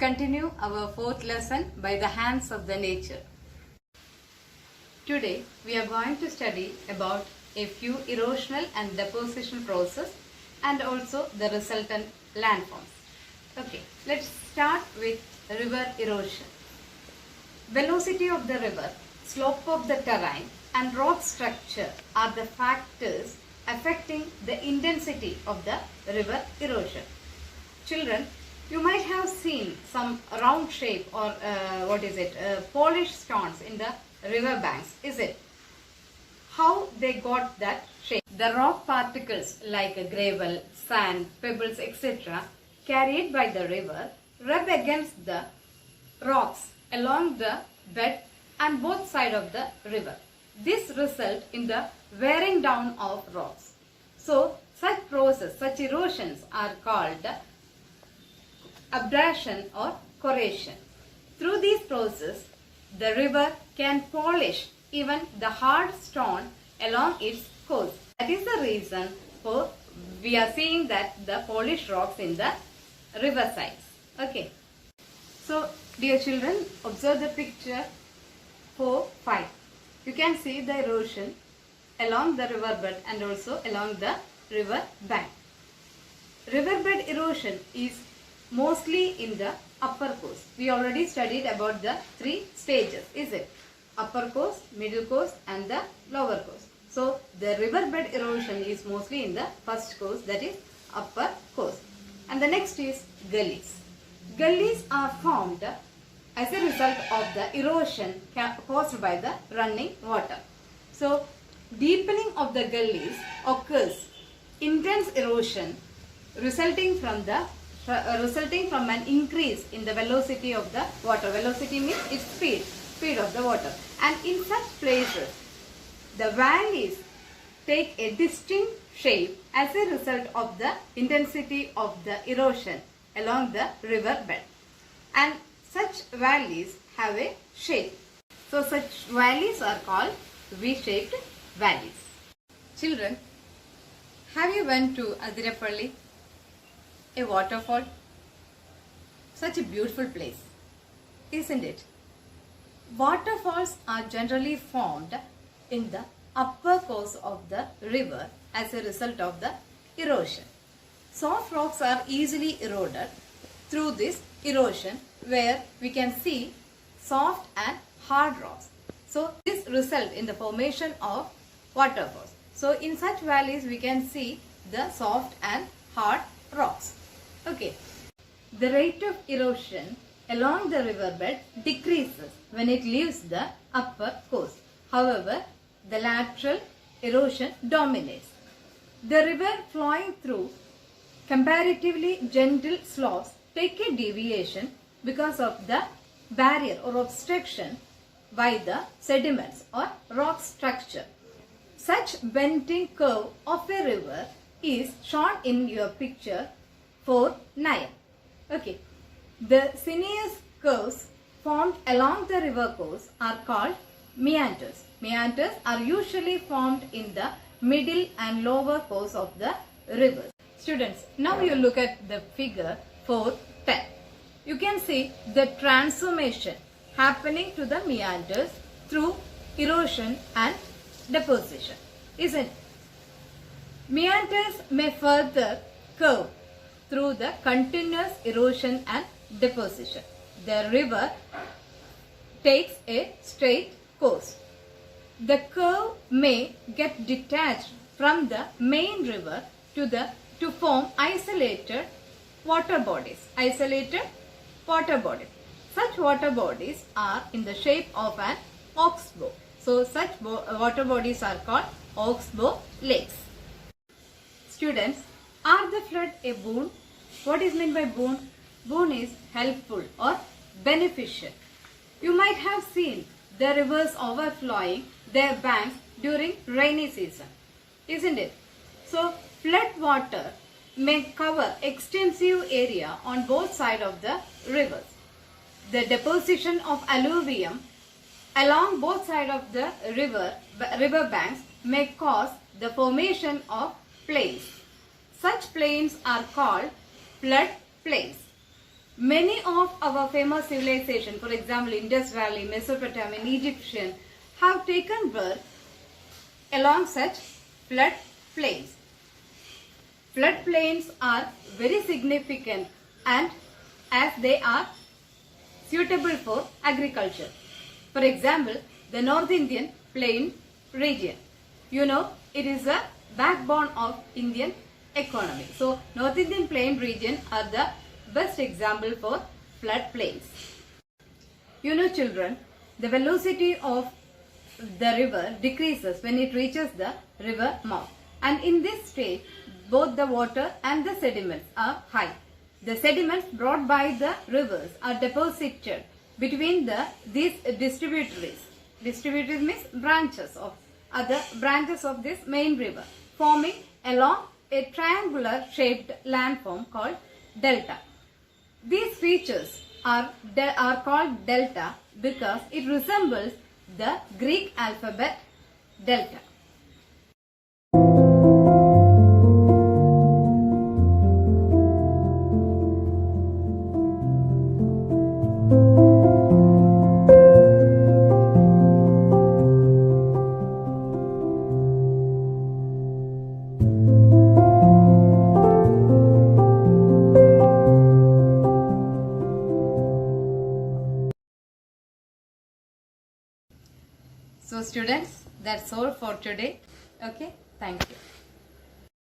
continue our fourth lesson by the hands of the nature. Today we are going to study about a few erosional and deposition process and also the resultant landforms. Okay, let's start with river erosion. Velocity of the river, slope of the terrain and rock structure are the factors affecting the intensity of the river erosion. Children, you might have seen some round shape or polished stones in the river banks, is it? How they got that shape? The rock particles like gravel, sand, pebbles, etc. carried by the river rub against the rocks along the bed and both sides of the river. This results in the wearing down of rocks. So, such process, such erosions are called abrasion or corrosion. Through this process, the river can polish even the hard stone along its course. That is the reason for we are seeing that the polished rocks in the river sides. Okay. So, dear children, observe the picture 4-5. You can see the erosion along the riverbed and also along the river bank. Riverbed erosion is mostly in the upper course. We already studied about the three stages, is it? Upper course, middle course and the lower course. So, the riverbed erosion is mostly in the first course, that is upper course. And the next is gullies. Gullies are formed as a result of the erosion caused by the running water. So, deepening of the gullies occurs intense erosion resulting from an increase in the velocity of the water. Velocity means its speed of the water. And in such places, the valleys take a distinct shape as a result of the intensity of the erosion along the river bed. And such valleys have a shape. So, such valleys are called V-shaped valleys. Children, have you went to Adirapalli? A waterfall? Such a beautiful place, isn't it? Waterfalls are generally formed in the upper course of the river as a result of the erosion. Soft rocks are easily eroded through this erosion where we can see soft and hard rocks. So, this results in the formation of waterfalls. So, in such valleys we can see the soft and hard rocks. Okay. The rate of erosion along the riverbed decreases when it leaves the upper course. However, the lateral erosion dominates. The river flowing through comparatively gentle slopes take a deviation because of the barrier or obstruction by the sediments or rock structure. Such bending curve of a river is shown in your picture 4-9. Okay. The sinuous curves formed along the river course are called meanders. Meanders are usually formed in the middle and lower course of the rivers. Students, now you look at the figure 4-10. You can see the transformation happening to the meanders through erosion and deposition, isn't it? Meanders may further curve through the continuous erosion and deposition. The river takes a straight course. The curve may get detached from the main river to form isolated water bodies. Such water bodies are in the shape of an oxbow. So, such water bodies are called oxbow lakes. Students, are the flood a boon? What is meant by boon? Boon is helpful or beneficial. You might have seen the rivers overflowing their banks during rainy season, isn't it? So, flood water may cover extensive area on both sides of the rivers. The deposition of alluvium along both sides of the river banks may cause the formation of plains. Such plains are called flood plains. Many of our famous civilizations, for example, Indus Valley, Mesopotamian, Egyptian, have taken birth along such flood plains. Flood plains are very significant and as they are suitable for agriculture. For example, the North Indian Plain region. You know, it is a backbone of Indian economy. So, North Indian Plain region are the best example for flood plains. You know, children, the velocity of the river decreases when it reaches the river mouth. And in this state, both the water and the sediments are high. The sediments brought by the rivers are deposited between these distributaries. Distributaries means branches of other branches of this main river, forming along a triangular shaped landform called delta. These features are called delta because it resembles the Greek alphabet delta. So students, that's all for today. Okay, thank you.